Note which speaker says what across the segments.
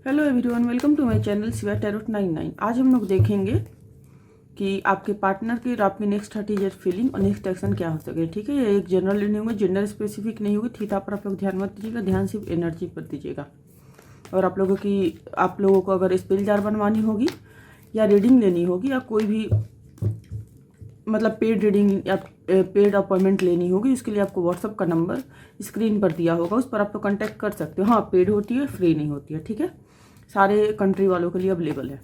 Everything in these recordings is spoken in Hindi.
Speaker 1: Hello everyone, welcome to my channel Shiva tarot 99। आज हम लोग देखेंगे कि आपके पार्टनर की और आपकी नेक्स्ट 30 डेज फीलिंग और नेक्स्ट एक्शन क्या हो सके। ठीक है, ये एक जनरल रीडिंग होगी, जेंडर स्पेसिफिक नहीं होगी। थीटा पर आप लोग ध्यान मत दीजिएगा, ध्यान सिर्फ एनर्जी पर दीजिएगा। और आप लोगों को अगर स्पेल जार बनवानी होगी या रीडिंग लेनी होगी या कोई भी मतलब पेड रीडिंग या पेड अपॉइंटमेंट लेनी होगी, इसके लिए आपको व्हाट्सअप का नंबर स्क्रीन पर दिया होगा, उस पर आप लोग कॉन्टैक्ट कर सकते हो। हाँ, पेड होती है, फ्री नहीं होती है। ठीक है, सारे कंट्री वालों के लिए अवेलेबल है।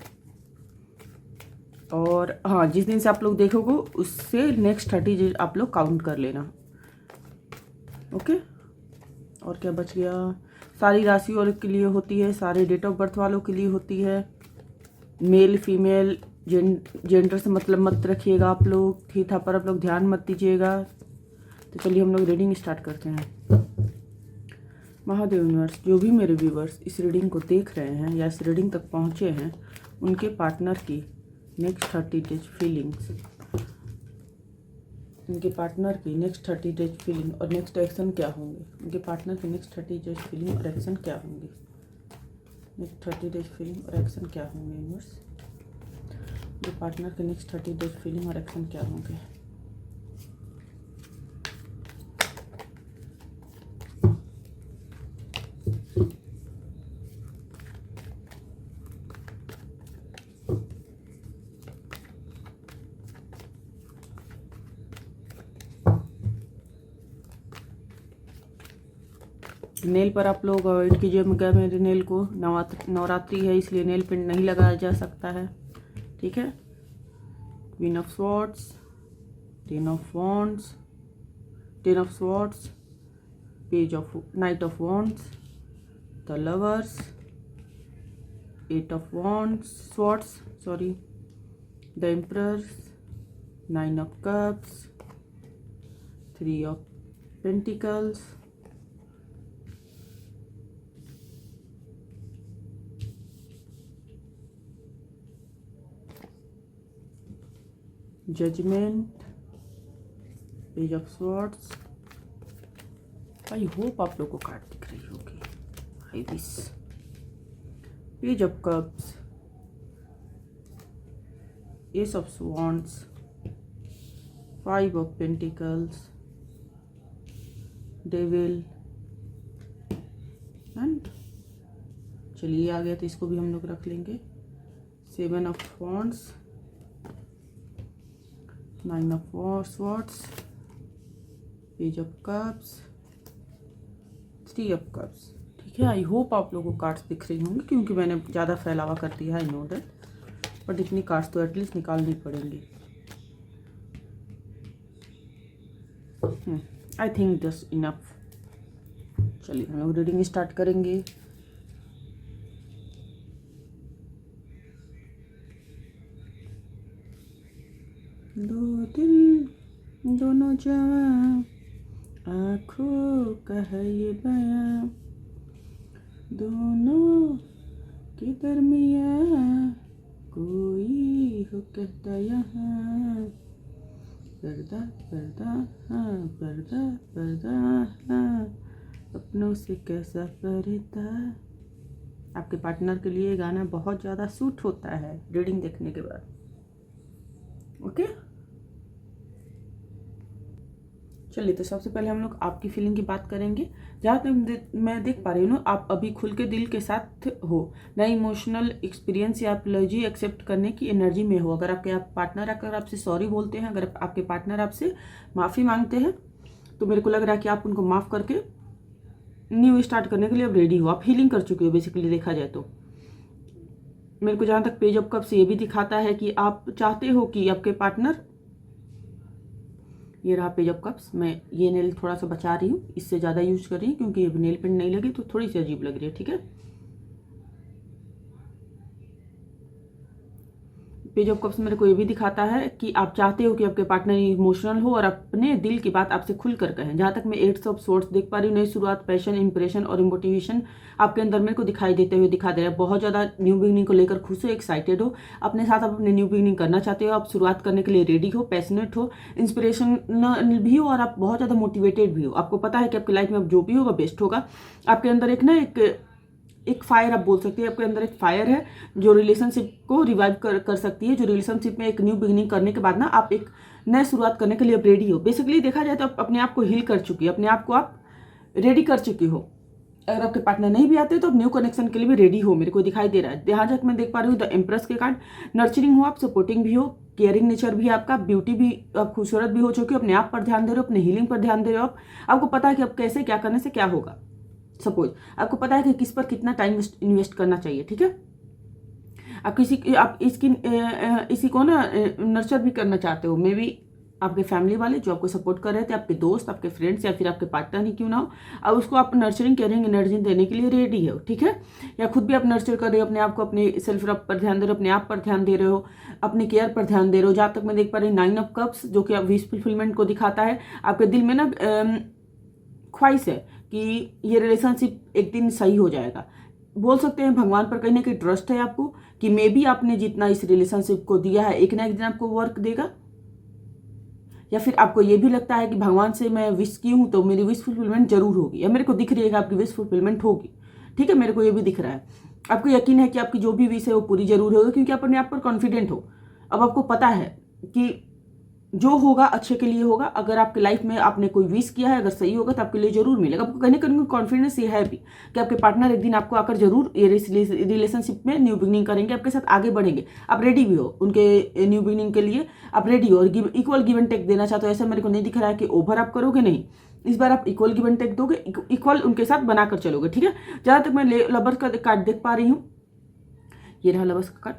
Speaker 1: और हाँ, जिस दिन से आप लोग देखोगे उससे नेक्स्ट 30 डेज आप लोग काउंट कर लेना। ओके, और क्या बच गया? सारी राशि वालों के लिए होती है, सारे डेट ऑफ बर्थ वालों के लिए होती है। मेल फीमेल जेंडर से मतलब मत रखिएगा आप लोग, थीथा पर आप लोग ध्यान मत दीजिएगा। तो चलिए हम लोग रीडिंग स्टार्ट करते हैं। महादेव यूनिवर्स, जो भी मेरे व्यूवर्स इस रीडिंग को देख रहे हैं या इस रीडिंग तक पहुंचे हैं, उनके पार्टनर की नेक्स्ट 30 डेज फीलिंग्स, उनके पार्टनर की नेक्स्ट 30 डेज फीलिंग और नेक्स्ट एक्शन क्या होंगे। उनके पार्टनर की नेक्स्ट 30 डेज फीलिंग और एक्शन क्या होंगे। नेक्स्ट 30 डेज फीलिंग और एक्शन क्या होंगे यूनिवर्स। उनके पार्टनर के नेक्स्ट 30 डेज फीलिंग और एक्शन क्या होंगे। नेल पर आप लोग अवॉइड कीजिएगा। मेरे नेल को नवरात्रि है इसलिए नेल पेंट नहीं लगाया जा सकता है। ठीक है, queen of swords, ten of wands, ten of swords, page of knight of wands, the lovers, eight of wands swords sorry, the emperors, nine of cups, three of pentacles, judgement, page of swords. I hope आप लोगों को कार्ड दिख रही होगी। I wish. Page of cups, ace of swords, five of pentacles, devil and चलिए आ गया तो इसको भी हम लोग रख लेंगे। Seven of wands, nine of swords, page of cups, three of cups. ठीक है, आई होप आप लोगों को कार्ड्स दिख रही होंगी क्योंकि मैंने ज़्यादा फैलावा कर दिया है, आई नो दैट, बट इतनी कार्ड्स तो एटलीस्ट निकालनी पड़ेंगी। I think this enough. चलिए हम लोग रीडिंग स्टार्ट करेंगे। दो दिल दोनों जवां, आँखों का है ये बयां, दोनों के दरमियाँ कोई हो कहता यहाँ, पर्दा पर्दा हाँ, पर्दा पर्दा हाँ, अपनों से कैसा पर्दा। आपके पार्टनर के लिए गाना बहुत ज़्यादा सूट होता है रीडिंग देखने के बाद। ओके, चलिए तो सबसे पहले हम लोग आपकी फीलिंग की बात करेंगे। जहाँ तक मैं देख पा रही हूँ, आप अभी खुल के दिल के साथ हो, नया इमोशनल एक्सपीरियंस या एपोलॉजी एक्सेप्ट करने की एनर्जी में हो। अगर आपके पार्टनर अगर आपसे सॉरी बोलते हैं, अगर आपके पार्टनर आपसे माफ़ी मांगते हैं, तो मेरे को लग रहा है कि आप उनको माफ़ करके न्यू स्टार्ट करने के लिए अब रेडी हो। आप हीलिंग कर चुके हो बेसिकली देखा जाए तो। मेरे को जहाँ तक पेज ऑफ कप्स ये भी दिखाता है कि आप चाहते हो कि आपके पार्टनर, ये रहा पेज ऑफ कप्स। मैं ये नेल थोड़ा सा बचा रही हूँ, इससे ज़्यादा यूज कर रही हूँ क्योंकि नेल पेंट नहीं लगी तो थोड़ी सी अजीब लग रही है। ठीक है, पेज ऑफ कप्स मेरे को ये भी दिखाता है कि आप चाहते हो कि आपके पार्टनर इमोशनल हो और अपने दिल की बात आपसे खुल कर कहें। जहाँ तक मैं एट्स ऑफ सोर्स देख पा रही हूँ, नई शुरुआत, पैशन, इंप्रेशन और मोटिवेशन आपके अंदर मेरे को दिखाई देते हुए दिखा दे रहा है। बहुत ज़्यादा न्यू बिगनिंग को लेकर खुश हो, एक्साइटेड हो, अपने साथ आप अपने न्यू बिगनिंग करना चाहते हो, आप शुरुआत करने के लिए रेडी हो, पैशनेट हो, इंस्पिरेशनल भी हो और आप बहुत ज़्यादा मोटिवेटेड भी हो। आपको पता है कि आपकी लाइफ में अब जो भी होगा बेस्ट होगा। आपके अंदर एक एक फायर आप बोल सकते हैं, आपके अंदर एक फायर है जो रिलेशनशिप को रिवाइव कर सकती है, जो रिलेशनशिप में एक न्यू बिगिनिंग करने के बाद ना आप एक नए शुरुआत करने के लिए रेडी हो। बेसिकली देखा जाए तो आप अपने आप को हील कर चुकी है, अपने आप को आप रेडी कर चुकी हो। अगर आपके पार्टनर नहीं भी आते तो आप न्यू कनेक्शन के लिए भी रेडी हो, मेरे को दिखाई दे रहा है। यहाँ तक मैं देख पा रही हूँ द एम्प्रेस के कार्ड, नर्चरिंग हो आप, सपोर्टिंग भी हो, केयरिंग नेचर भी है आपका, ब्यूटी भी, आप खूबसूरत भी हो चुके हो, अपने आप पर ध्यान दे रहे हो, अपने हीलिंग पर ध्यान दे रहे हो। आपको पता है कि आप कैसे क्या करने से क्या होगा। सपोज आपको पता है कि किस पर कितना टाइम इन्वेस्ट करना चाहिए, ठीक है। आप इसी को ना नर्चर भी करना चाहते हो। मे बी आपके फैमिली वाले जो आपको सपोर्ट कर रहे थे, आपके दोस्त, आपके फ्रेंड्स या फिर आपके पार्टनर ही क्यों ना हो, अब उसको आप नर्चरिंग केयरिंग एनर्जी देने के लिए रेडी हो, ठीक है। या खुद भी आप नर्चर कर रहे हो, अपने आप को, अपने सेल्फ लव पर ध्यान दे रहे हो, अपने आप पर ध्यान दे रहे हो, अपने केयर पर ध्यान दे रहे हो। जहाँ तक मैं देख पा रही हूँ 9 ऑफ कप्स, जो कि विश फुलफिलमेंट को दिखाता है। आपके दिल में ना ख्वाहिश है कि ये रिलेशनशिप एक दिन सही हो जाएगा। बोल सकते हैं भगवान पर कहीं ना कहीं ट्रस्ट है आपको कि मे बी आपने जितना इस रिलेशनशिप को दिया है एक ना एक दिन आपको वर्क देगा। या फिर आपको ये भी लगता है कि भगवान से मैं विश की हूँ तो मेरी विश फुलफिलमेंट जरूर होगी, या मेरे को दिख रही है कि आपकी विश फुलफिलमेंट होगी, ठीक है। मेरे को ये भी दिख रहा है, आपको यकीन है कि आपकी जो भी विश है वो पूरी जरूर होगी, क्योंकि आप अपने आप पर कॉन्फिडेंट हो। अब आपको पता है कि जो होगा अच्छे के लिए होगा। अगर आपके लाइफ में आपने कोई विश किया है, अगर सही होगा तो आपके लिए जरूर मिलेगा। आपको कहीं ना कहीं कॉन्फिडेंस ये है भी कि आपके पार्टनर एक दिन आपको आकर जरूर ये रिलेशनशिप में न्यू बिगिनिंग करेंगे, आपके साथ आगे बढ़ेंगे। आप रेडी भी हो उनके न्यू बिगिनिंग के लिए, आप रेडी हो और इक्वल गिव एंड टेक देना चाहते हो। ऐसा मेरे को नहीं दिख रहा है कि ओवर आप करोगे, नहीं, इस बार आप इक्वल गिव एंड टेक दोगे, इक्वल उनके साथ बनाकर चलोगे, ठीक है। जहां तक मैं लवर्स का कार्ड देख पा रही हूँ, ये रहा लवर्स का कार्ड,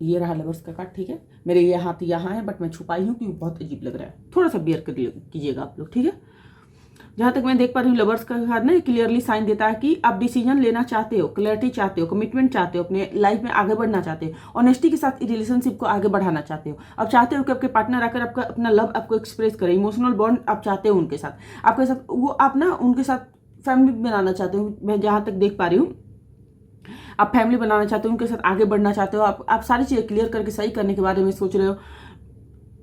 Speaker 1: ये रहा लवर्स का कार्ड, ठीक है। मेरे ये हाथ यहाँ है बट मैं छुपाई हूँ क्योंकि बहुत अजीब लग रहा है, थोड़ा सा बियर कीजिएगा आप लोग, ठीक है। जहाँ तक मैं देख पा रही हूँ लवर्स का कार्ड ना क्लियरली साइन देता है कि आप डिसीजन लेना चाहते हो, क्लैरिटी चाहते हो, कमिटमेंट चाहते हो, अपने लाइफ में आगे बढ़ना चाहते हो, ऑनेस्टी के साथ रिलेशनशिप को आगे बढ़ाना चाहते हो। आप चाहते हो कि आपके पार्टनर आकर आपका अपना लव आपको एक्सप्रेस करे, इमोशनल बॉन्ड आप चाहते हो उनके साथ, आपके साथ वो आप ना उनके साथ फैमिली बनाना चाहते हो। मैं जहाँ तक देख पा रही हूँ आप फैमिली बनाना चाहते हो, उनके साथ आगे बढ़ना चाहते हो, आप सारी चीज़ें क्लियर करके सही करने के बारे में सोच रहे हो।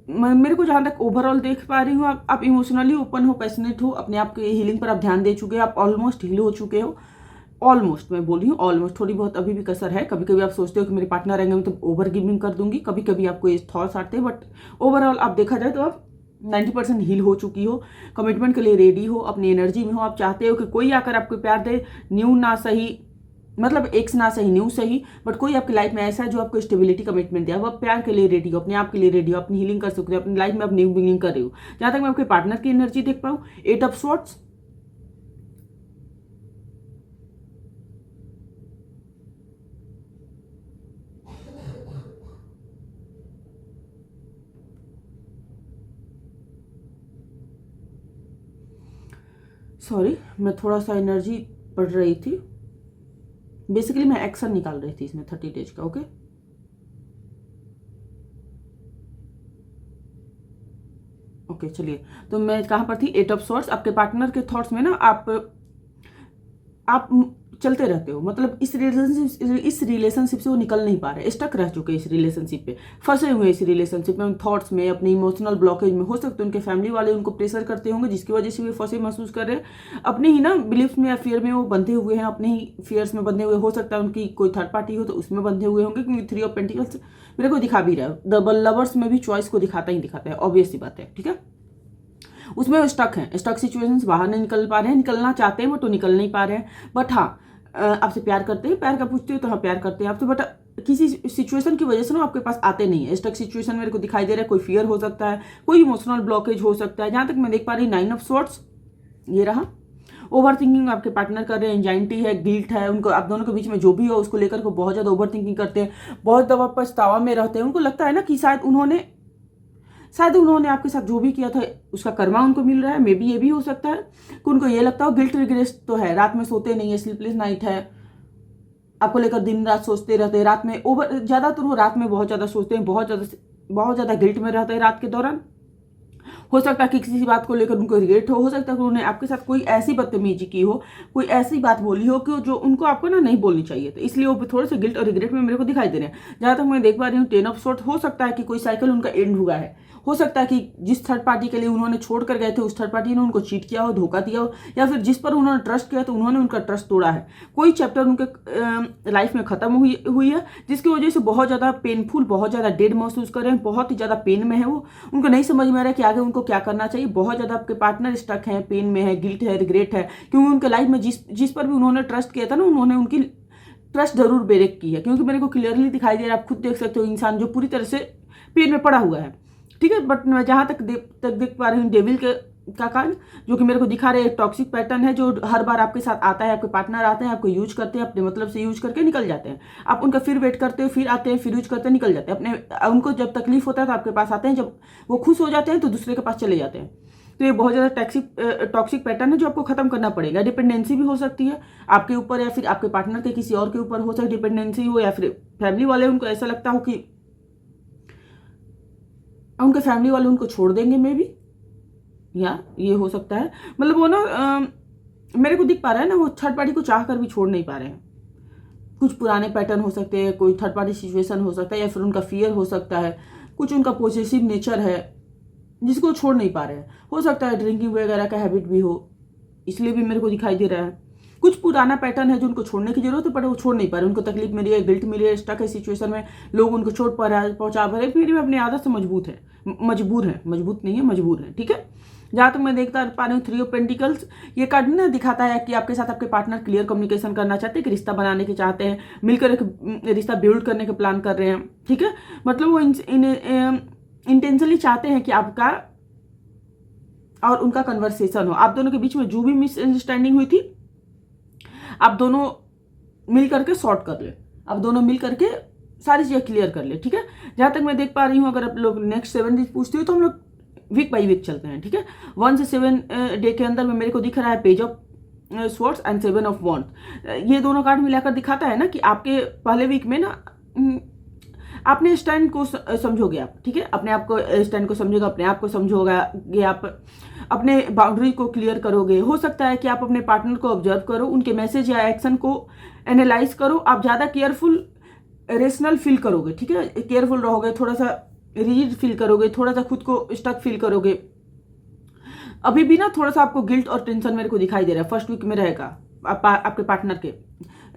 Speaker 1: मेरे को जहाँ तक ओवरऑल देख पा रही हूँ आप इमोशनली ओपन हो, पैशनेट हो, अपने आप के हीलिंग पर आप ध्यान दे चुके हो, आप ऑलमोस्ट हील हो चुके हो। ऑलमोस्ट मैं बोल रही हूँ, ऑलमोस्ट, थोड़ी बहुत अभी भी कसर है। कभी कभी आप सोचते हो कि मेरे पार्टनर आएंगे तो ओवर गिविंग कर दूंगी, कभी कभी आपको ये थॉट्स आते हैं, बट ओवरऑल आप देखा जाए तो आप 90% हील हो चुकी हो, कमिटमेंट के लिए रेडी हो, अपनी एनर्जी में हो। आप चाहते हो कि कोई आकर आपको प्यार दे, न्यू ना सही, मतलब एक्स ना सही न्यू सही, बट कोई आपकी लाइफ में ऐसा है जो आपको स्टेबिलिटी कमिटमेंट दिया। वो प्यार के लिए रेडी हो, अपने आप के लिए रेडी हो, अपनी हीलिंग कर सकते हो, अपनी लाइफ में आप न्यू बिगिनिंग कर रहे हो। जहां तक मैं आपके पार्टनर की एनर्जी देख पाऊँ, 8 ऑफ स्वॉर्ड्स, सॉरी मैं थोड़ा सा एनर्जी पढ़ रही थी, बेसिकली मैं एक्शन निकाल रही थी इसमें 30 डेज का, ओके। ओके चलिए, तो मैं कहाँ पर थी, 8 ऑफ स्वॉर्ड्स। आपके पार्टनर के थॉट्स में ना आप चलते रहते हो, मतलब इस रिलेशनशिप से वो निकल नहीं पा रहे, स्टक रह चुके इस रिलेशनशिप पे, फंसे हुए इस रिलेशनशिप में, थॉट्स में, अपने इमोशनल ब्लॉकेज में। हो सकते हैं उनके फैमिली वाले उनको प्रेशर करते होंगे जिसकी वजह से वे फंसे महसूस कर रहे हैं, अपने ही ना बिलीफ्स में या फियर में वो बंधे हुए हैं, अपने ही फियर्स में बंधे हुए। हो सकता है उनकी कोई थर्ड पार्टी हो तो उसमें बंधे हुए होंगे, क्योंकि 3 ऑफ पेंटिकल्स मेरे को दिखा भी रहा है। डबल लवर्स में भी चॉइस को दिखाता ही दिखाता है, ऑब्वियस सी बात है, ठीक है। उसमें वो स्टक हैं, स्टक सिचुएशंस, बाहर नहीं निकल पा रहे हैं, निकलना चाहते हैं वो तो निकल नहीं पा रहे हैं। बट हाँ, आपसे प्यार करते हैं, प्यार का पूछते हो तो हाँ प्यार करते हैं आपसे, बट किसी सिचुएशन की वजह से ना आपके पास आते नहीं है। स्टक सिचुएशन मेरे को दिखाई दे रहा है, कोई फियर हो सकता है, कोई इमोशनल ब्लॉकेज हो सकता है। जहाँ तक मैं देख पा रही 9 ऑफ स्वॉर्ड्स, ये रहा। ओवर थिंकिंग आपके पार्टनर कर रहे हैं, एंजाइटी है, गिल्ट है उनको, आप दोनों के बीच में जो भी हो उसको लेकर को बहुत ज़्यादा ओवर थिंकिंग करते हैं, बहुत दफा पछतावा में रहते हैं। उनको लगता है ना कि शायद उन्होंने आपके साथ जो भी किया था उसका कर्मा उनको मिल रहा है। मे बी ये भी हो सकता है कि उनको ये लगता हो, गिल्ट रिग्रेट तो है, रात में सोते नहीं है, स्लीपलेस नाइट है, आपको लेकर दिन रात सोचते रहते हैं। रात में ज़्यादातर वो रात में बहुत ज़्यादा सोचते हैं, बहुत ज़्यादा गिल्ट में रहते हैं रात के दौरान। हो सकता है कि किसी बात को लेकर उनको रिग्रेट हो सकता है कि उन्होंने आपके साथ कोई ऐसी बदतमीजी की हो, कोई ऐसी बात बोली हो कि जो उनको आपको ना नहीं बोलनी चाहिए, तो इसलिए वो थोड़े से गिल्ट और रिग्रेट में मेरे को दिखाई दे रहे हैं। जहाँ तक मैं देख पा रही हूँ 10 ऑफ स्वॉर्ड्स, हो सकता है कि कोई साइकिल उनका एंड हुआ है, हो सकता है कि जिस थर्ड पार्टी के लिए उन्होंने छोड़ कर गए थे उस थर्ड पार्टी ने उनको चीट किया हो, धोखा दिया हो, या फिर जिस पर उन्होंने ट्रस्ट किया तो उन्होंने उनका ट्रस्ट तोड़ा है। कोई चैप्टर उनके लाइफ में खत्म हुई है जिसकी वजह से बहुत ज़्यादा पेनफुल, बहुत ज़्यादा डेड महसूस कर रहे हैं, बहुत ही ज़्यादा पेन में है वो। उनको नहीं समझ में आ रहा है कि आगे उनको क्या करना चाहिए। बहुत ज़्यादा आपके पार्टनर स्टक है, पेन में है, गिल्ट है, रिग्रेट है, क्योंकि उनके लाइफ में जिस पर भी उन्होंने ट्रस्ट किया था ना, उन्होंने उनकी ट्रस्ट जरूर ब्रेक की है। क्योंकि मेरे को क्लियरली दिखाई दे रहा है, आप खुद देख सकते हो, इंसान जो पूरी तरह से पेन में पड़ा हुआ है, ठीक है। बट मैं जहाँ तक देख पा रही हूँ, डेविल का कार्ड जो कि मेरे को दिखा रहे हैं, टॉक्सिक पैटर्न है जो हर बार आपके साथ आता है। आपके पार्टनर आते हैं, आपको यूज करते हैं, अपने मतलब से यूज करके निकल जाते हैं। आप उनका फिर वेट करते हो, फिर आते हैं, फिर यूज करते हैं, निकल जाते हैं। अपने उनको जब तकलीफ होता है तो आपके पास आते हैं, जब वो खुश हो जाते हैं तो दूसरे के पास चले जाते हैं। तो ये बहुत ज़्यादा टॉक्सिक पैटर्न है जो आपको खत्म करना पड़ेगा। डिपेंडेंसी भी हो सकती है आपके ऊपर, या फिर आपके पार्टनर के किसी और के ऊपर हो सकती है डिपेंडेंसी हो, या फिर फैमिली वाले उनको ऐसा लगता हो कि उनके फैमिली वाले उनको छोड़ देंगे मे बी, या ये हो सकता है। मतलब वो ना मेरे को दिख पा रहा है ना, वो थर्ड पार्टी को चाह कर भी छोड़ नहीं पा रहे हैं। कुछ पुराने पैटर्न हो सकते हैं, कोई थर्ड पार्टी सिचुएशन हो सकता है, या फिर उनका फियर हो सकता है, कुछ उनका पॉसेसिव नेचर है जिसको छोड़ नहीं पा रहे हैं। हो सकता है ड्रिंकिंग वगैरह का हैबिट भी हो, इसलिए भी मेरे को दिखाई दे रहा है। कुछ पुराना पैटर्न है जो उनको छोड़ने की जरूरत है, पर वो छोड़ नहीं पा रहे। उनको तकलीफ मिली है, गिल्ट मिली है, स्टक है सिचुएशन में, लोग उनको चोट पहुंचा पा रहे, फिर भी अपनी आदत से मजबूत नहीं है, मजबूर है, ठीक है। जहाँ तक मैं देखता पा रही हूँ 3 ऑफ पेंटिकल्स, ये कार्ड ना दिखाता है कि आपके साथ आपके पार्टनर क्लियर कम्युनिकेशन करना चाहते हैं, कि रिश्ता बनाने के चाहते हैं, मिलकर एक रिश्ता बिल्ड करने के प्लान कर रहे हैं, ठीक है। मतलब वो इंटेंशनली चाहते हैं कि आपका और उनका कन्वर्सेशन हो। आप दोनों के बीच में जो भी मिसअंडरस्टैंडिंग हुई थी, आप दोनों मिल करके सॉर्ट कर ले, आप दोनों मिल करके सारी चीज़ें क्लियर कर ले, ठीक है। जहाँ तक मैं देख पा रही हूँ, अगर आप लोग नेक्स्ट 7 डेज पूछते हो तो हम लोग वीक बाई वीक चलते हैं, ठीक है। 1 से 7 डे के अंदर में मेरे को दिख रहा है page of swords and 7 of wand. ये दोनों कार्ड मिलाकर दिखाता है ना कि आपके पहले वीक में ना अपने स्टैंड को समझोगे आप, ठीक है। अपने आप को स्टैंड को समझोगे, अपने आप को समझोगे, आप अपने बाउंड्री को क्लियर करोगे। हो सकता है कि आप अपने पार्टनर को ऑब्जर्व करो, उनके मैसेज या एक्शन को एनालाइज करो। आप ज़्यादा केयरफुल, रेशनल फील करोगे, ठीक है। केयरफुल रहोगे, थोड़ा सा रिजिड फील करोगे, थोड़ा सा खुद को स्टक फील करोगे। अभी भी ना थोड़ा सा आपको गिल्ट और टेंशन मेरे को दिखाई दे रहा है, फर्स्ट वीक में रहेगा आपके पार्टनर के।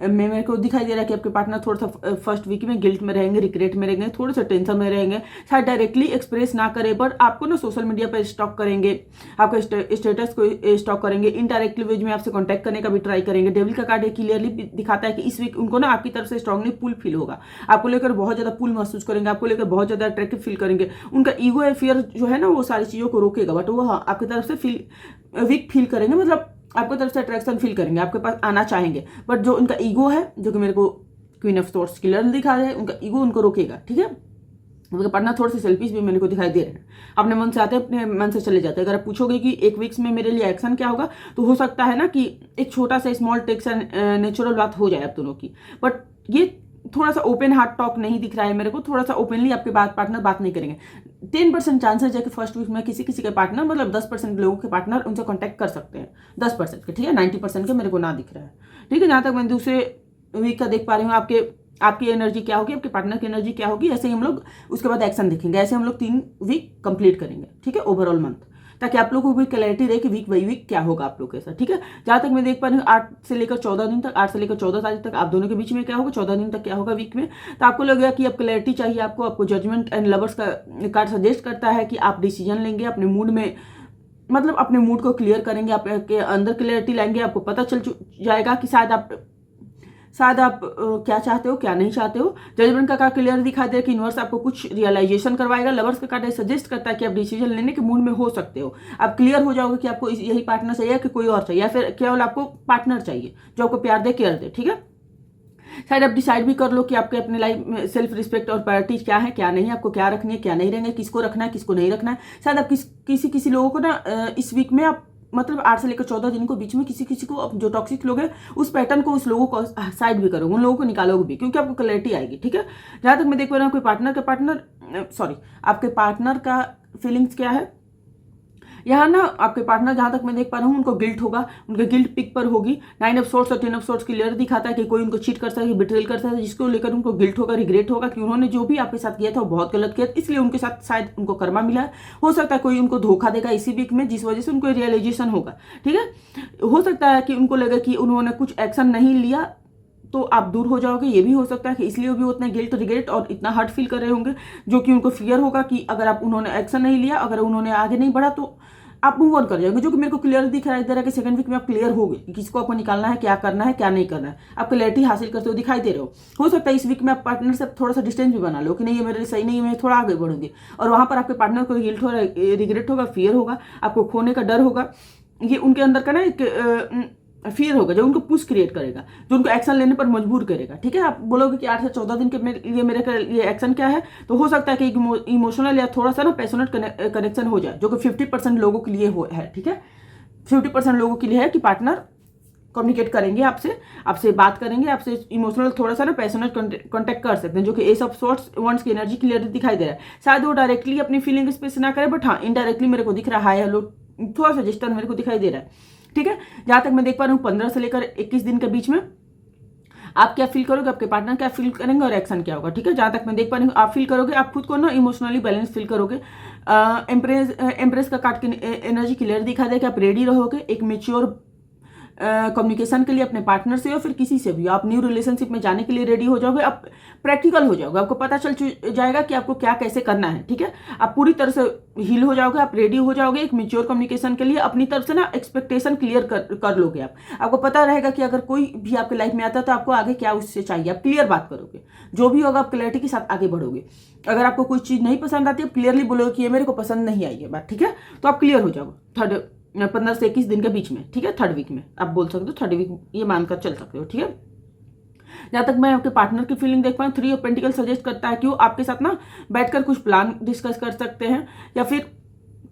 Speaker 1: मेरे को दिखाई दे रहा है कि आपके पार्टनर थोड़ा सा फर्स्ट वीक में गिल्ट में रहेंगे, रिग्रेट में रहेंगे, थोड़े से टेंशन में रहेंगे। शायद डायरेक्टली एक्सप्रेस ना करें, बट आपको ना सोशल मीडिया पर स्टॉक करेंगे, आपके स्टेटस को स्टॉक करेंगे, इनडायरेक्टली वेज में आपसे कांटेक्ट करने का भी ट्राई करेंगे। डेविल का कार्ड क्लियरली दिखाता है कि इस वीक उनको ना आपकी तरफ से स्ट्रांगली पुल फील होगा, आपको लेकर बहुत ज़्यादा पुल महसूस करेंगे, आपको लेकर बहुत ज़्यादा अट्रैक्टिव फील करेंगे। उनका ईगो या फियर जो है ना, वो सारी चीज़ों को रोकेगा, बट वो आपकी तरफ से वीक फील करेंगे, मतलब आपको तरफ से अट्रैक्शन फील करेंगे, आपके पास आना चाहेंगे। बट जो उनका ईगो है, जो कि मेरे को क्वीन ऑफ सोर्ड्स क्लियर दिखा रहा है, उनका ईगो उनको रोकेगा, ठीक है। उनका पार्टनर थोड़े से सेल्फिश भी मेरे को दिखाई दे रहे हैं, अपने मन से आते हैं, अपने मन से चले जाते हैं। अगर आप पूछोगे कि एक वीक्स में मेरे लिए एक्शन क्या होगा, तो हो सकता है ना कि एक छोटा सा स्मॉल टेक्स नेचुरल बात हो जाए आप दोनों की। बट ये थोड़ा सा ओपन हार्ट टॉक नहीं दिख रहा है मेरे को, थोड़ा सा ओपनली आपके पार्टनर बात नहीं करेंगे। 10% चांसेस है कि फर्स्ट वीक में किसी के पार्टनर, मतलब 10% लोगों के पार्टनर उनसे कांटेक्ट कर सकते हैं, 10% के, ठीक है। 90% के मेरे को ना दिख रहा है, ठीक है। जहाँ तक मैं दूसरे वीक का देख पा रही हूँ, आपकी एनर्जी क्या होगी, आपके पार्टनर की एनर्जी क्या होगी, ऐसे ही हम लोग उसके बाद एक्शन देखेंगे। ऐसे हम लोग 3 वीक कंप्लीट करेंगे, ठीक है, ओवरऑल मंथ, ताकि आप लोगों को भी क्लैरिटी रहे कि वीक बाई वीक क्या होगा आप लोग के साथ, ठीक है। जहाँ तक मैं देख पा रही हूँ 8 से लेकर 14 दिन तक, 8 से लेकर 14 तारीख तक आप दोनों के बीच में क्या होगा, 14 दिन तक क्या होगा वीक में। तो आपको लगेगा कि अब क्लैरिटी चाहिए, आपको जजमेंट एंड लवर्स का कार्ड सजेस्ट करता है कि आप डिसीजन लेंगे अपने मूड में, मतलब अपने मूड को क्लियर करेंगे, आपके अंदर क्लैरिटी लाएंगे। आपको पता चल जाएगा कि शायद आप क्या चाहते हो, क्या नहीं चाहते हो। जजमेंट का कार्ड क्लियर दिखा दे कि यूनिवर्स आपको कुछ रियलाइजेशन करवाएगा। लवर्स का कार्ड सजेस्ट करता है कि आप डिसीजन लेने के मूड में हो सकते हो, आप क्लियर हो जाओगे कि आपको यही पार्टनर चाहिए कि कोई और चाहिए, या फिर केवल आपको पार्टनर चाहिए जो आपको प्यार दे, केयर दे, ठीक है। शायद आप डिसाइड भी कर लो कि आपके अपने लाइफ में सेल्फ रिस्पेक्ट और प्रायोरिटीज क्या है, क्या नहीं, आपको क्या रखनी है, क्या नहीं रहेंगे, किसको रखना है, किसको नहीं रखना है। शायद आप किसी लोगों को ना इस वीक में आप मतलब 8 से लेकर 14 दिन को बीच में किसी को जो टॉक्सिक लोग हैं उस पैटर्न को, उस लोगों को साइड भी करोगे, उन लोगों को निकालोगे भी, क्योंकि आपको क्लैरिटी आएगी, ठीक है। जहाँ तक मैं देख पा रहा हूँ आपके पार्टनर का फीलिंग्स क्या है, यहाँ ना आपके पार्टनर, जहाँ तक मैं देख पा रहा हूँ, उनको गिल्ट होगा, उनके गिल्ट पिक पर होगी। 9 ऑफ सोर्ड्स और 10 ऑफ सोर्ड्स क्लियर दिखाता है कि कोई उनको चीट कर सकता है, बिट्रेल कर सकता है, जिसको लेकर उनको गिल्ट होगा, रिग्रेट होगा कि उन्होंने जो भी आपके साथ किया था वो बहुत गलत किया, इसलिए उनके साथ शायद उनको कर्मा मिला है। हो सकता है कोई उनको धोखा देगा इसी वीक में, जिस वजह से उनको रियलाइजेशन होगा। ठीक है, हो सकता है कि उनको लगे कि उन्होंने कुछ एक्शन नहीं लिया तो आप दूर हो जाओगे। ये भी हो सकता है कि इसलिए भी उतना गिल्ट, रिग्रेट और इतना हर्ट फील कर रहे होंगे, जो कि उनको फियर होगा कि अगर आप उन्होंने एक्शन नहीं लिया, अगर उन्होंने आगे नहीं बढ़ा तो आप मूव ऑन कर जाएंगे, जो कि मेरे को क्लियर दिखाई दे रहा है कि सेकंड वीक में आप क्लियर हो गए कि किसको आपको निकालना है, क्या करना है, क्या नहीं करना है। आप क्लैरिटी हासिल करते हुए दिखाई दे रहे हो सकता है इस वीक में आप पार्टनर से थोड़ा सा डिस्टेंस भी बना लो कि नहीं ये मेरे लिए सही नहीं है, मैं थोड़ा आगे बढ़ूंगी, और वहां पर आपके पार्टनर को गिल्ट होगा, रिग्रेट होगा, फियर होगा, आपको खोने का डर होगा। ये उनके अंदर का ना एक फियर होगा जो उनको पुश क्रिएट करेगा, जो उनको एक्शन लेने पर मजबूर करेगा। ठीक है, आप बोलोगे कि 8 से 14 दिन के लिए मेरे लिए एक्शन क्या है, तो हो सकता है कि इमोशनल या थोड़ा सा ना पैशनेट कनेक्शन हो जाए, जो कि 50% लोगों के लिए है। ठीक है, 50% लोगों के लिए है कि पार्टनर कम्युनिकेट करेंगे आपसे बात करेंगे, आपसे इमोशनल थोड़ा सा ना पैशनेट कॉन्टेक्ट कर सकते हैं, जो कि एस ऑफ सोर्ड्स वंस की एनर्जी क्लियर दिखाई दे रहा है। शायद वो डायरेक्टली अपनी फीलिंग एक्सप्रेस ना करे, बट हाँ इनडायरेक्टली मेरे को दिख रहा है, हेलो थोड़ा सा जेस्चर मेरे को दिखाई दे रहा है। ठीक है, जहां तक मैं देख पा रहा हूँ 15 से लेकर 21 दिन के बीच में आप क्या फील करोगे, आपके पार्टनर क्या फील करेंगे और एक्शन क्या होगा। ठीक है, जहां तक मैं देख पा रही हूँ आप फील करोगे, आप खुद को ना इमोशनली बैलेंस फील करोगे। एम्प्रेस का कार्ड की एनर्जी क्लियर दिखा दे कि आप रेडी रहोगे एक मेच्योर कम्युनिकेशन के लिए अपने पार्टनर से हो फिर किसी से भी। आप न्यू रिलेशनशिप में जाने के लिए रेडी हो जाओगे, आप प्रैक्टिकल हो जाओगे, आपको पता चल जाएगा कि आपको क्या कैसे करना है। ठीक है, आप पूरी तरह से हील हो जाओगे, आप रेडी हो जाओगे एक मेच्योर कम्युनिकेशन के लिए। अपनी तरफ से ना एक्सपेक्टेशन क्लियर कर लोगे आपको पता रहेगा कि अगर कोई भी आपके लाइफ में आता है तो आपको आगे क्या उससे चाहिए, आप क्लियर बात करोगे, जो भी होगा आप क्लैरिटी के साथ आगे बढ़ोगे। अगर आपको कोई चीज नहीं पसंद आती है आप क्लियरली बोलोगे कि ये मेरे को पसंद नहीं आई है बात। ठीक है, तो आप क्लियर हो जाओगे 15 से 21 दिन के बीच में। ठीक है, थर्ड वीक में आप बोल सकते हो, थर्ड वीक ये मानकर चल सकते हो। ठीक है, जहां तक मैं आपके पार्टनर की फीलिंग देख पाऊँ, 3 ऑफ पेंटिकल सजेस्ट करता है कि वो आपके साथ ना बैठकर कुछ प्लान डिस्कस कर सकते हैं, या फिर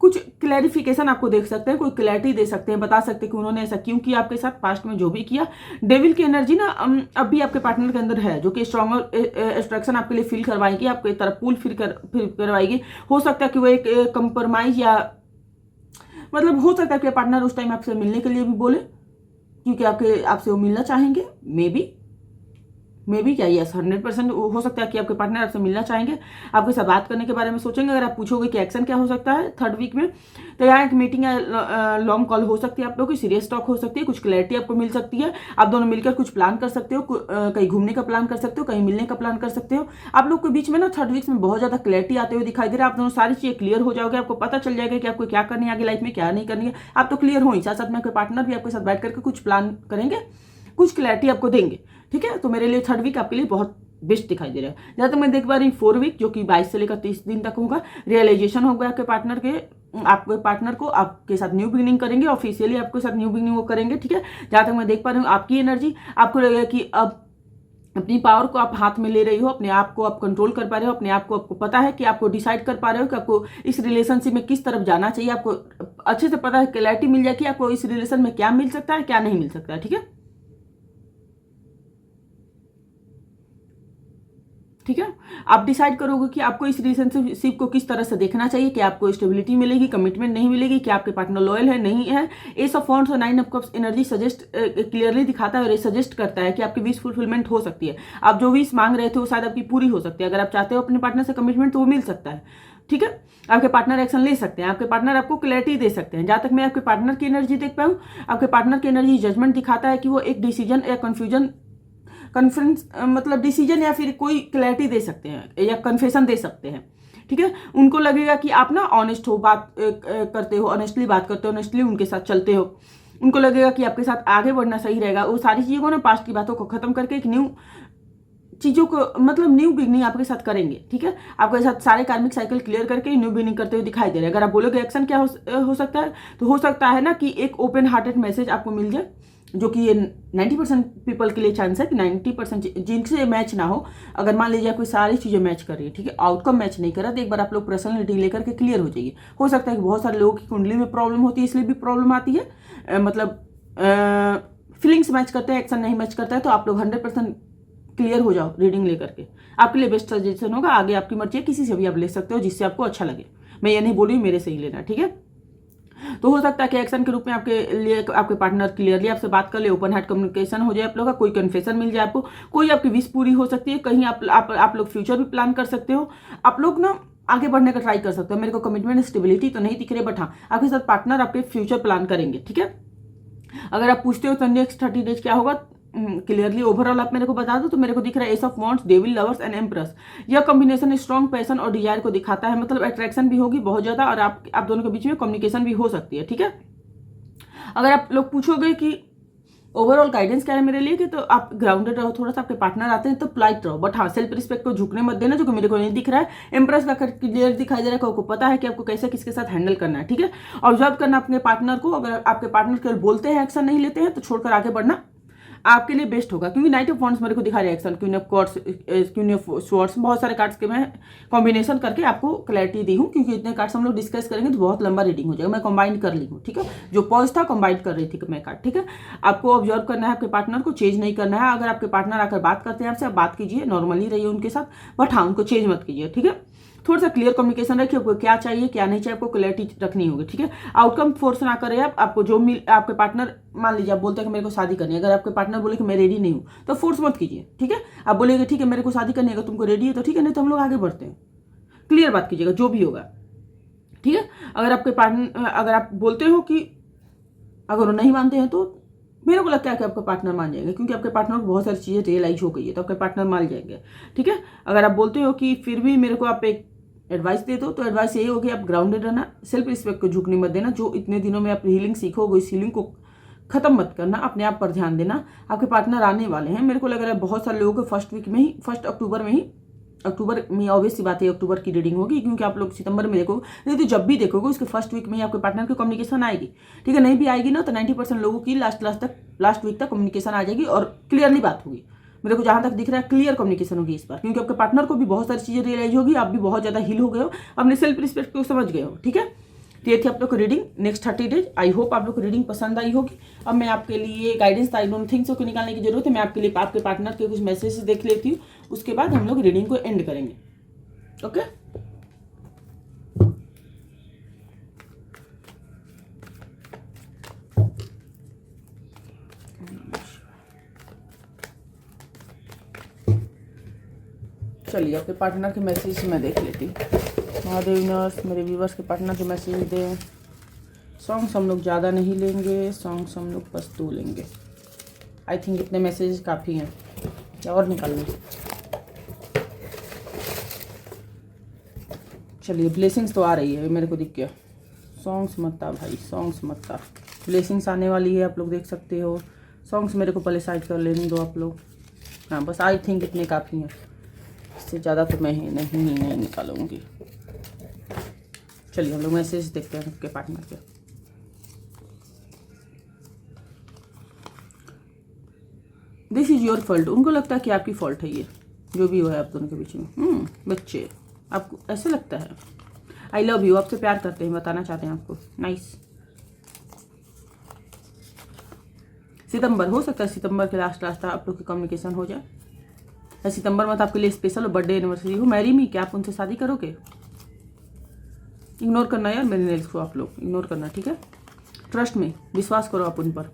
Speaker 1: कुछ क्लैरिफिकेशन आपको देख सकते हैं, कोई क्लैरिटी दे सकते हैं, बता सकते हैं कि उन्होंने ऐसा क्यों किया आपके साथ, पास्ट में जो भी किया। डेविल की एनर्जी ना अब भी आपके पार्टनर के अंदर है, जो कि स्ट्रॉन्गर इंस्ट्रक्शन आपके लिए फील करवाएगी, आपके तरफ पुल फील करवाएगी। हो सकता है कि वो एक कंप्रोमाइज या मतलब हो सकता है कि पार्टनर उस टाइम आपसे मिलने के लिए भी बोले, क्योंकि आपसे वो मिलना चाहेंगे। मे बी क्या, यस 100% हो सकता है कि आपके पार्टनर आपसे मिलना चाहेंगे, आपके साथ बात करने के बारे में सोचेंगे। अगर आप पूछोगे कि एक्शन क्या हो सकता है थर्ड वीक में, तो यहाँ एक मीटिंग या लॉन्ग कॉल हो सकती है, आप लोगों की सीरियस टॉक हो सकती है, कुछ क्लैरिटी आपको मिल सकती है। आप दोनों मिलकर कुछ प्लान कर सकते हो, कहीं घूमने का प्लान कर सकते हो, कहीं मिलने का प्लान कर सकते हो। आप लोग के बीच में ना थर्ड वीक में बहुत ज्यादा क्लैरिटी आते हुए दिखाई दे रहा है। आप दोनों सारी चीजें क्लियर हो जाओगे, आपको पता चल जाएगा कि आपको क्या करनी है आगे लाइफ में, क्या नहीं करनी है। आप तो क्लियर हो ही, साथ साथ में आपके पार्टनर भी आपके साथ बैठ करके कुछ प्लान करेंगे, कुछ क्लैरिटी आपको देंगे। ठीक है, तो मेरे लिए थर्ड वीक आपके लिए बहुत बेस्ट दिखाई दे रहा है। जहां तक मैं देख पा रही हूँ 4 वीक, जो कि 22 से लेकर 30 दिन तक होगा, रियलाइजेशन होगा आपके पार्टनर को आपके साथ न्यू बिगिनिंग करेंगे, ऑफिशियली आपके साथ न्यू बिगिनिंग वो करेंगे। ठीक है, जहां तक मैं देख पा रही हूँ आपकी एनर्जी, आपको लगेगा कि अब अपनी पावर को आप हाथ में ले रही हो, अपने आप को आप कंट्रोल कर पा रहे हो, अपने आप को आपको पता है कि आपको डिसाइड कर पा रहे हो कि आपको इस रिलेशनशिप में किस तरफ जाना चाहिए। आपको अच्छे से पता है, क्लैरिटी मिल जाए कि आपको इस रिलेशन में क्या मिल सकता है, क्या नहीं मिल सकता है। ठीक है, ठीक है, आप डिसाइड करोगे कि आपको इस रिलेशनशिप को किस तरह से देखना चाहिए, कि आपको स्टेबिलिटी मिलेगी, कमिटमेंट नहीं मिलेगी, कि आपके पार्टनर लॉयल है नहीं है। एस ऑफ वांड्स और 9 of cups energy suggest clearly दिखाता है और ये सजेस्ट करता है कि आपकी विश फुलफिलमेंट हो सकती है। आप जो विश मांग रहे थे वो शायद आपकी पूरी हो सकती है। अगर आप चाहते हो अपने पार्टनर से कमिटमेंट तो वो मिल सकता है। ठीक है, आपके पार्टनर एक्शन ले सकते हैं, आपके पार्टनर आपको क्लैरिटी दे सकते हैं। जहां तक मैं आपके पार्टनर की एनर्जी देख पाऊँ, आपके पार्टनर की एनर्जी जजमेंट दिखाता है कि वो एक डिसीजन या कन्फ्रेंस मतलब डिसीजन या फिर कोई क्लैरिटी दे सकते हैं या कन्फेशन दे सकते हैं। ठीक है, उनको लगेगा कि आप ना ऑनेस्ट हो, बात करते हो, ऑनेस्टली बात करते हो, ऑनेस्टली उनके साथ चलते हो। उनको लगेगा कि आपके साथ आगे बढ़ना सही रहेगा। वो सारी चीज़ों को ना, पास्ट की बातों को खत्म करके एक न्यू चीज़ों को मतलब न्यू बिगनिंग आपके साथ करेंगे। ठीक है, आपके साथ सारे कार्मिक साइकिल क्लियर करके न्यू बिगनिंग करते हुए दिखाई दे रहे हैं। अगर आप बोलोगे एक्शन क्या हो सकता है, तो हो सकता है ना कि एक ओपन हार्टेड मैसेज आपको मिल जाए, जो कि ये 90% पीपल के लिए चांस है कि 90% जिनसे मैच ना हो। अगर मान लीजिए आपकी सारी चीज़ें मैच कर रही है, ठीक है, आउटकम मैच नहीं कर रहा, तो एक बार आप लोग पर्सनलिटी लेकर के क्लियर हो जाइए। हो सकता है कि बहुत सारे लोगों की कुंडली में प्रॉब्लम होती है, इसलिए भी प्रॉब्लम आती है। मतलब फीलिंग्स मैच करते हैं, एक्शन नहीं मैच करता है, तो आप लोग 100% क्लियर हो जाओ रीडिंग लेकर के। आपके लिए बेस्ट सजेशन होगा। आगे आपकी मर्जी है, किसी से भी आप ले सकते हो जिससे आपको अच्छा लगे। मैं ये नहीं बोली मेरे से ही लेना। ठीक है, तो हो सकता है कि एक्शन के रूप में आपके लिए आपके पार्टनर क्लियरली आपसे बात कर ले, ओपन हार्ट कम्युनिकेशन हो जाए आप लोग का, कोई कन्फेशन मिल जाए आपको, कोई आपकी विश पूरी हो सकती है, कहीं आप लोग फ्यूचर भी प्लान कर सकते हो, आप लोग ना आगे बढ़ने का ट्राई कर सकते हो। मेरे को कमिटमेंट स्टेबिलिटी तो नहीं दिख रही, बट हाँ आपके साथ पार्टनर आपके फ्यूचर प्लान करेंगे, ठीक है। अगर आप पूछते हो तो नेक्स्ट 30 डेज क्या होगा, क्लियरली ओवरऑल आप मेरे को बता दो, तो मेरे को दिख रहा है S of wants, devil, lovers and empress. यह कॉम्बिनेशन स्ट्रॉन्ग पैशन और डिजायर को दिखाता है, मतलब अट्रैक्शन भी होगी बहुत ज्यादा, और आप दोनों के बीच में कम्युनिकेशन भी हो सकती है, ठीक है। अगर आप लोग पूछोगे कि ओवरऑल गाइडेंस क्या है मेरे लिए, कि तो आप ग्राउंडेड रहो, थोड़ा सा आपके पार्टनर आते हैं तो पोलाइट रहो, बट हाँ सेल्फ रिस्पेक्ट को झुकने मत देना, जो कि मेरे को नहीं दिख रहा है। एम्प्रेस का क्लियर दिखाई दे रहा है, आपको पता है कि आपको कैसे किसके साथ हैंडल करना है, ठीक है। ऑब्जर्व करना अपने पार्टनर को, अगर आपके पार्टनर केवल बोलते हैं एक्शन नहीं लेते हैं तो छोड़कर आगे बढ़ना आपके लिए बेस्ट होगा, क्योंकि नाइट ऑफ वॉन्ड्स मेरे को दिखा रहे action, queen of cords, queen of swords, बहुत सारे कार्ड्स के मैं कॉम्बिनेशन करके आपको क्लैरिटी दी हूँ, क्योंकि इतने कार्ड्स हम लोग डिस्कस करेंगे तो बहुत लंबा रीडिंग हो जाएगा। मैं कंबाइन कर ली हूँ, ठीक है, जो पॉज था कंबाइन कर रही थी मैं कार्ड, ठीक है। आपको ऑब्जर्व करना है आपके पार्टनर को, चेंज नहीं करना है। अगर आपके पार्टनर आकर बात करते हैं आपसे, आप बात कीजिए, नॉर्मली रहिए उनके साथ, बट हाँ उनको चेंज मत कीजिए, ठीक है। थोड़ा सा क्लियर कम्युनिकेशन रखिए, आपको क्या चाहिए क्या नहीं चाहिए, आपको क्लैरिटी रखनी होगी, ठीक है। आउटकम फोर्स ना करें आप, आपको जो आपके पार्टनर मान लीजिए आप बोलते हैं कि मेरे को शादी करनी है, अगर आपके पार्टनर बोले कि मैं रेडी नहीं हूँ तो फोर्स मत कीजिए, ठीक है। आप बोलेंगे ठीक है मेरे को शादी करनी है, अगर तुमको रेडी है तो ठीक है, नहीं तो हम लोग आगे बढ़ते हैं। क्लियर बात कीजिएगा जो भी होगा, ठीक है। अगर आपके पार्टनर, अगर आप बोलते हो कि अगर वो नहीं मानते हैं तो मेरे को लगता है कि आपका पार्टनर मान जाएंगे, क्योंकि आपके पार्टनर को बहुत सारी चीज़ें रियलाइज हो गई है, तो आपके पार्टनर मान जाएंगे, ठीक है। अगर आप बोलते हो कि फिर भी मेरे को आप एक एडवाइस दे दो, तो एडवाइस यही होगी आप ग्राउंडेड रहना, सेल्फ रिस्पेक्ट को झुकने मत देना। जो इतने दिनों में आप हीलिंग सीखोगे इस हीलिंग को खत्म मत करना, अपने आप पर ध्यान देना। आपके पार्टनर आने वाले हैं, मेरे को लग रहा है बहुत सारे लोगों को फर्स्ट वीक में ही, फर्स्ट अक्टूबर में ऑब्वियस सी बात है अक्टूबर की रीडिंग होगी, क्योंकि आप लोग सितंबर में देखोगे, नहीं तो जब भी देखोगे उसके फर्स्ट वीक में ही आपके पार्टनर की कम्युनिकेशन आएगी, ठीक है। नहीं भी आएगी ना तो 90% लोगों की लास्ट वीक तक कम्युनिकेशन आ जाएगी और क्लियरली बात होगी। मेरे को जहां तक दिख रहा है क्लियर कम्युनिकेशन होगी इस बार, क्योंकि आपके पार्टनर को भी बहुत सारी चीजें रियलाइज होगी, आप भी बहुत ज्यादा हील हो गए हो, अपने सेल्फ रिस्पेक्ट को समझ गए हो, ठीक है। तो ये थी आप लोग को रीडिंग नेक्स्ट 30 डेज। आई होप आप लोग को रीडिंग पसंद आई होगी। अब मैं आपके लिए guidance I don't think so कि निकालने की जरूरत है, मैं आपके लिए आपके पार्टनर के कुछ मैसेज देख लेती हूँ, उसके बाद हम लोग रीडिंग को एंड करेंगे, ओके। चलिए आपके पार्टनर के मैसेज मैं देख लेती हूँ। महादेव नर्स मेरे व्यूवर्स के पार्टनर के मैसेज दें। सॉन्ग्स हम लोग ज़्यादा नहीं लेंगे, सॉन्ग्स हम लोग बस 2 लेंगे। आई थिंक इतने मैसेज काफ़ी हैं, या और निकाल लें। चलिए ब्लेसिंग्स तो आ रही है, मेरे को दिख गया। सॉन्ग्स मत आ भाई, सॉन्ग्स मत आ, ब्लेसिंग्स आने वाली है, आप लोग देख सकते हो। सॉन्ग्स मेरे को पहले साइड कर लेने दो आप लोग। हाँ बस आई थिंक इतने काफ़ी हैं, इससे ज़्यादा तो मैं नहीं निकालूंगी। चलिए हम लोग मैसेज देखते हैं आपके पार्टनर के। दिस इज योर फॉल्ट, उनको लगता है कि आपकी फॉल्ट है ये, जो भी हुआ है आप दोनों के बीच में। बच्चे आपको ऐसे लगता है, आई लव यू, आपसे प्यार करते हैं, बताना चाहते हैं आपको। नाइस। सितंबर हो सकता है, सितंबर के लास्ट आप लोग की कम्युनिकेशन हो जाए। सितंबर में तो आपके लिए स्पेशल बर्थडे एनिवर्सरी हो। मैरी मी, क्या आप उनसे शादी करोगे? इग्नोर करना यार मेरे नेल्स को, आप लोग इग्नोर करना, ठीक है। ट्रस्ट में विश्वास करो आप उन पर,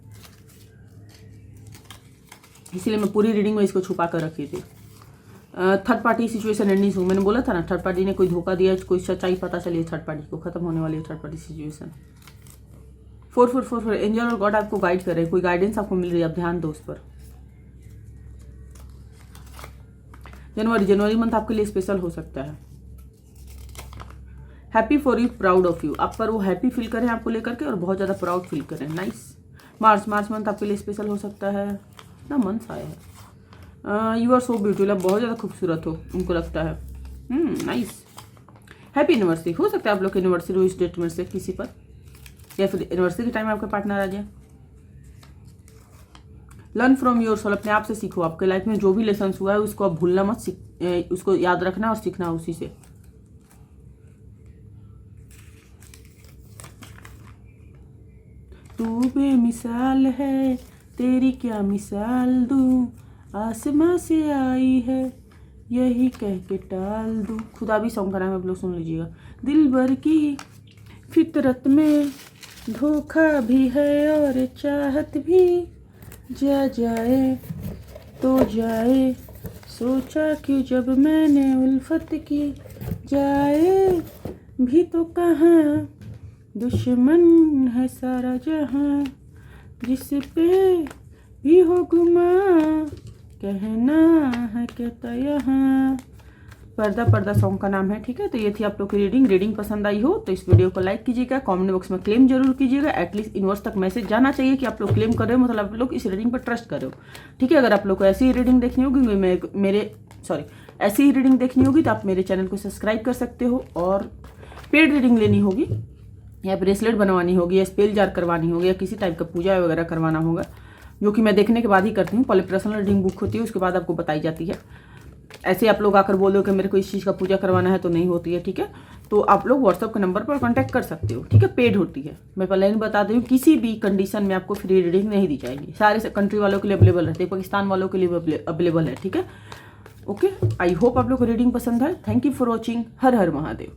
Speaker 1: इसीलिए मैं पूरी रीडिंग में इसको छुपा कर रखी थी। थर्ड पार्टी सिचुएशन एंडिंग हो, मैंने बोला था ना थर्ड पार्टी ने कोई धोखा दिया, कोई सच्चाई पता चली थर्ड पार्टी को, खत्म होने वाली है थर्ड पार्टी सिचुएशन। 4 एंजल और गॉड आपको गाइड कर रहे हैं, कोई गाइडेंस आपको मिल रही है, आप ध्यान दो उस पर। जनवरी मंथ आपके लिए स्पेशल हो सकता है। Happy for you, proud of you, आप पर वो हैप्पी फील करें आपको लेकर के और बहुत ज़्यादा प्राउड फील करें। नाइस। मार्च मंथ आपके लिए स्पेशल हो सकता है ना, मंथ आया है। यू आर सो ब्यूटीफुल, आप बहुत ज़्यादा खूबसूरत हो उनको लगता है। नाइस। हैप्पी एनिवर्सरी, हो सकता है आप लोग की एनिवर्सरी हो इस डेट में से किसी पर, या फिर एनिवर्सरी के टाइम आपका पार्टनर आ जाए। लर्न फ्रॉम योर सोल, अपने आप से सीखो, आपके लाइफ में जो भी लेसन हुआ है उसको आप भूलना मत, उसको याद रखना और सीखना उसी से। तू बेमिसाल है, तेरी क्या मिसाल दूं, आसमां से आई है यही कह के टाल दूं। खुदा भी सॉन्ग का नाम है, आप लोग सुन लीजिएगा। दिल भर की फितरत में धोखा भी है और चाहत भी, जा जाए तो जाए, सोचा कि जब मैंने उल्फत की, जाए भी तो कहाँ, दुश्मन है सारा जहां, जिस पे भी हो गुमा, कहना है कहता यहाँ। पर्दा पर्दा सॉन्ग का नाम है, ठीक है। तो ये थी आप लोग की रीडिंग पसंद आई हो तो इस वीडियो को लाइक कीजिएगा, कमेंट बॉक्स में क्लेम जरूर कीजिएगा। एटलीस्ट यूनिवर्स तक मैसेज जाना चाहिए कि आप लोग क्लेम कर रहे हो, मतलब आप लोग इस रीडिंग पर ट्रस्ट कर रहे हो, ठीक है। अगर आप लोग को ऐसी ही रीडिंग देखनी होगी ऐसी ही रीडिंग देखनी होगी तो आप मेरे चैनल को सब्सक्राइब कर सकते हो। और पेड रीडिंग लेनी होगी या ब्रेसलेट बनवानी होगी या स्पेल जार करवानी होगी या किसी टाइप का पूजा वगैरह करवाना होगा, जो कि मैं देखने के बाद ही करती हूँ। पहले पर्सनल रीडिंग बुक होती है, उसके बाद आपको बताई जाती है। ऐसे आप लोग आकर बोलो कि मेरे को इस चीज़ का पूजा करवाना है तो नहीं होती है, ठीक है। तो आप लोग व्हाट्सअप के नंबर पर कांटेक्ट कर सकते हो, ठीक है। पेड होती है, मैं पहले ही बता दूँ, किसी भी कंडीशन में आपको फ्री रीडिंग नहीं दी जाएगी। सारे कंट्री वालों के लिए अवेलेबल रहती है, पाकिस्तान वालों के लिए अवेलेबल है, ठीक है। ओके, आई होप आप लोग को रीडिंग पसंद है। Thank you for watching. Her her Mahadev.